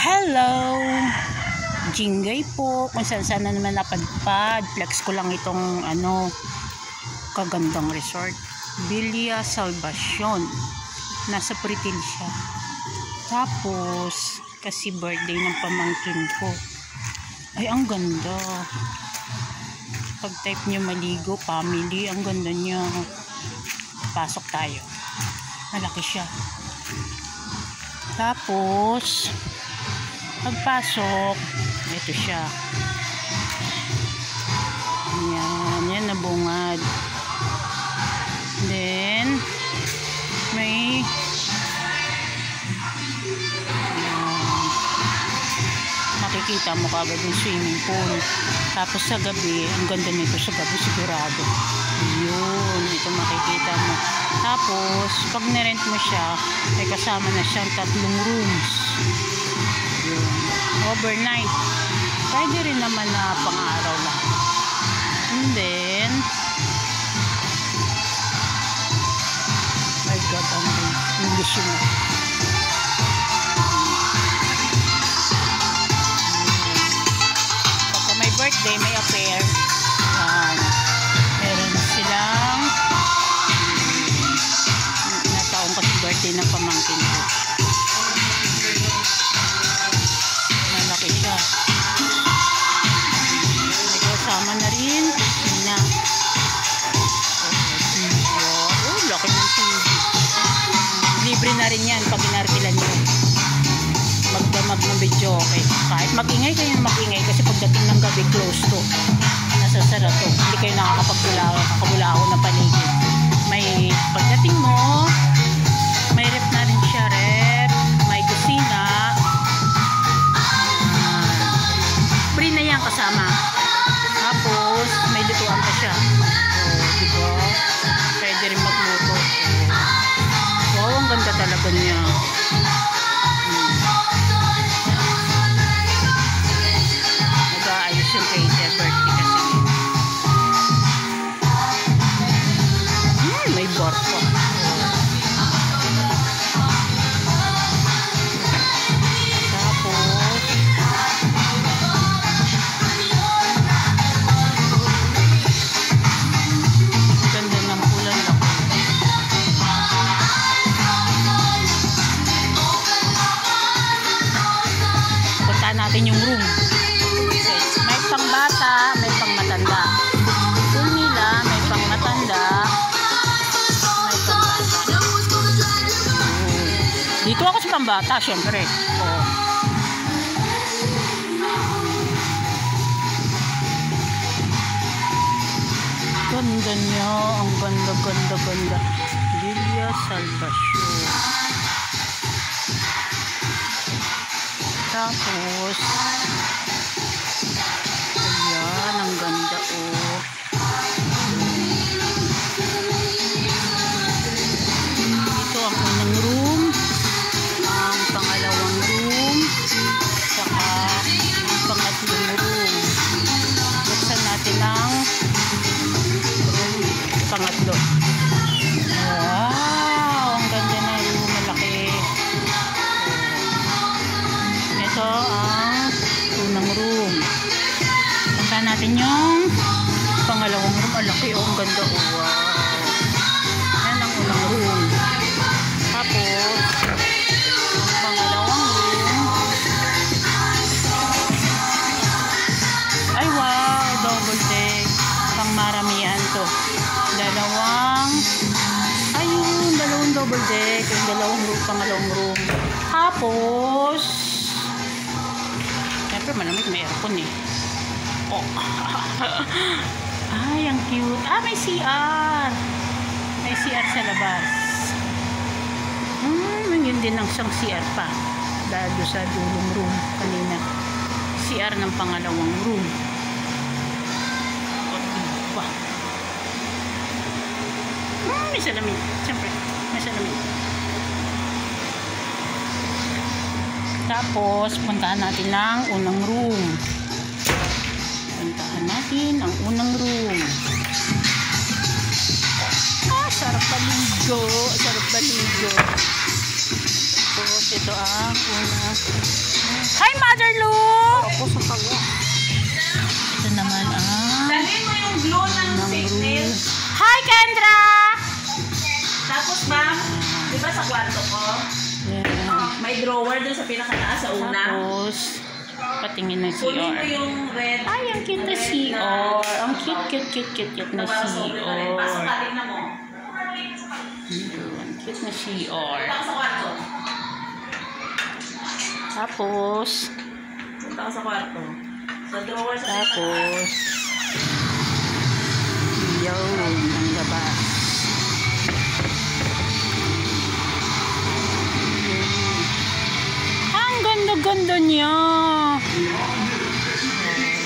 Hello! Jingay po. Kung saan na naman napadpad. Flex ko lang itong kagandang resort. Villa Salvacion. Nasa Pritil siya. Tapos, kasi birthday ng pamangkin ko. Ay, ang ganda. Pag type nyo maligo, family, ang ganda niya. Pasok tayo. Malaki siya. Tapos, pagpasok, ito siya. Yan nabungad. Then, may makikita mo kagad yung swimming pool. Tapos sa gabi, ang ganda nito sa gabi sigurado. Yun, ito makikita mo. Tapos, pag nirent mo siya, may kasama na siyang 3 rooms. Yun. Overnight. Pwede rin naman na pang-araw lang. And then, my God, ang English yun. Pagka may birthday, may affair, meron silang nataong kasi birthday ng pamangkin ko. Malaki siya. May kasama na rin kusina. Laki ng TV. Libre na rin yan pag inarkilan nyo. Magdamag ng video, okay. Kahit mag-ingay kayo mag-ingay kasi pagdating ng gabi close to. Nasasara to. Hindi kayo nakakapagkabulao ng paligid. May pagdating mo, may rep na rin siya, rep. May kusina. Free na yan kasama. Tapos, may lutuan pa siya. Diba? Pwede rin magluto. Wow, ang ganda talaga niya. Nag-aayos yung cater birthday kasi. May bar pa. Tapos, ganda ng pulan lang. Puntaan natin yung room. May pang bata, may pang matanda. Pool nila, may pang matanda, may pang bata. Dito ako sa pang bata, syempre. Ganda niya, ang ganda. Villa Salvacion. Tapos, ayan, ang ganda Ito ang unang room, ang pangalawang room, saka ang pangatlong room. Buksan natin ang room pangatlo. Wow, ang ganda na room, malaki. Ito ang unang room. Punta natin yung pangalawang room. Malaki, ang ganda. Wow. Yan ang unang room. Tapos, ang pangalawang room. Ay, wow, double deck. Pang maramihan to. Dalawang double deck. Yung dalawang room, pangalawang room. Tapos, siyempre malamig, may aircon eh. Ay, ang cute. May CR. May CR sa labas. Yun din ang isang CR pa. Dahil doon sa dulong room kanina. CR ng pangalawang room. Diba? May salamin. Siyempre, may salamin. Tapos, puntahan natin ang unang room. Puntahan natin ang unang room. Sarap paligo. Tapos ito ang una. Hi, Mother Lu! Ako sa pagwa. Ito naman ang Dalhin mo yung glue ng fake nails. Hi, Kendra! Tapos ba, di ba sa kwarto ko? Yeah. May drawer dun sa pinakataas sa una. Tapos, patingin ng Kunin mo CR. yung red. Ay, ang cute na CR. Ang cute na Pasok CR. ka, tingnan mo. Ang cute na CR. Punta ka sa kwarto. Tapos, Punta ka sa kwarto. Sa drawer sa tapos, yun, ang labas. Ang ganda-ganda niya. Oh,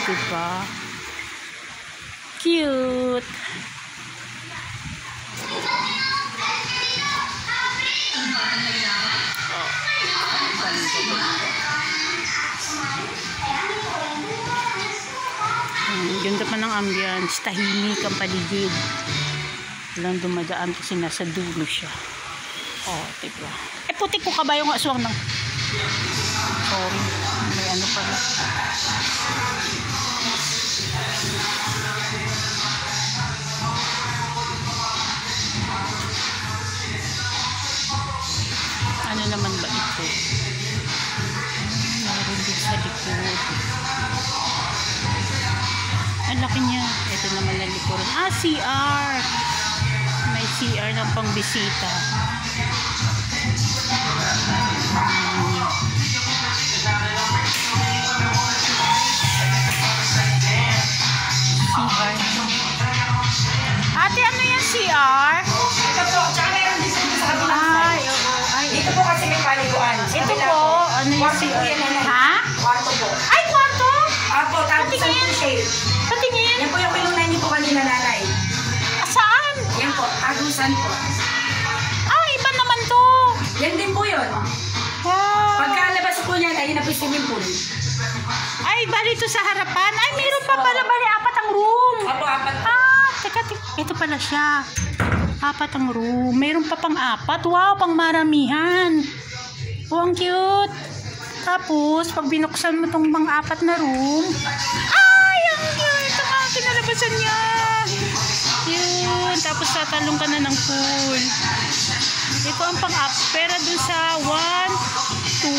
diba? Cute. Ganda pa ng ambience, tahimik ang paligid. Walang dumadaan kasi nasa dulo siya. Oh, diba? Eh, putik ko ka ba yung aswang ng... Sorry, may ano pala. Ano naman ba ito? Meron din sa likod. Ang laki niya. Ito naman na likuran. Ah, CR. May CR ng pangbisita. CR. Ate, ano yan CR? Ito po, tsaka meron din sa kabilang Ay, side. oo. Ay, Dito po kasi may paliguan. Sa ito kabila po. Ano yung Kwarto po CR? yan, nanay. Ha? Kwarto po. Ay, kwarto? Apo, tapos ang Patingin. shade. Patingin. Yan po yung pinunan niyo po kanina, nanay. Saan? Yan po, tagusan po. Ah, iba naman to. Yan din po yun. Wow. Pagkalabas po niyan, ayun na po yung swimming pool. Ay, bali ito sa harapan. Ay, meron pa pala. Bali, apat ang room. Apo, apat po. Ah, teka. Ito pala siya. Apat ang room. Meron pa pang apat. Wow, pang maramihan. Oh, ang cute. Tapos, pag binuksan mo itong mga apat na room, ay, ang cute. Ito nga, kinalabasan niya. Yun. Tapos, tatalong ka na ng pool. Ito ang pang-up. Pero dun sa 1, 2,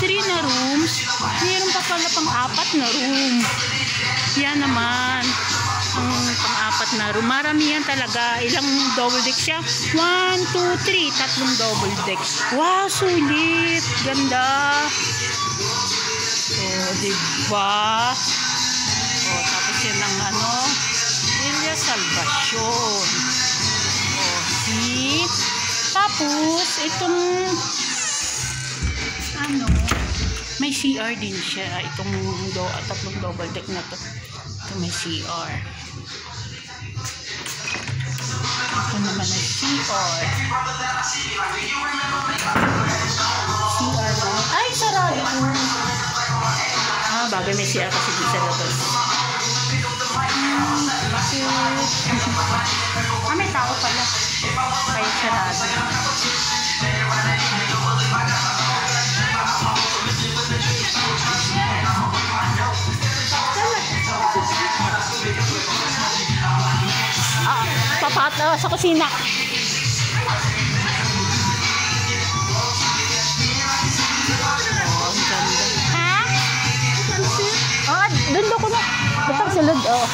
3 na rooms, mayroon pa pala pang-apat na room. Yan naman. Ang pang-apat na room. Maramihan talaga. Ilang double deck siya? 1, 2, 3. Tatlong double deck. Wow, sulit. Ganda. So, diba? O, tapos yan ang ano, Villa Salvacion. O, see? Tapos, itong ano, may CR din siya. Itong tatlong double deck na to. Ito may CR. Ito naman ay CR. CR ba? Ay, sarado. Ah, bagay may CR kasi di sa labas. Ah, may tao pala. Kaya sarado. Ah, papat sa kusina. Oh, ang ganda. Ha? Ah, doon ko na. Butang sulod, oh.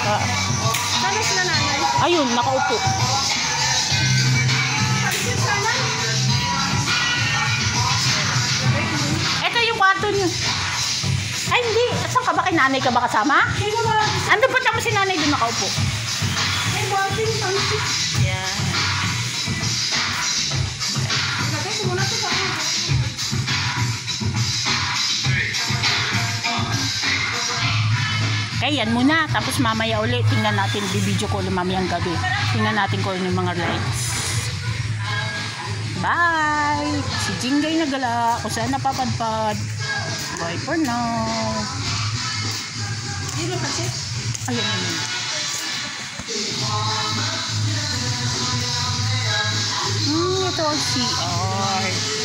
Ah. Sana sila nanay. Ayun, nakaupo. Ito yung kwarto niyo. Ay, hindi. Saan ka ba? Kay nanay ka ba kasama? Ano ba tama si nanay doon nakaupo? Yeah. Kaya yan muna. Tapos mamaya ulit. Tingnan natin. Bibidyo ko ulit mamayang gabi. Tingnan natin ko yung mga lights. Bye! Si Jingay nagala. Kung saan napapadpad. Bye for now. Ayun, ayun. ito ang CR.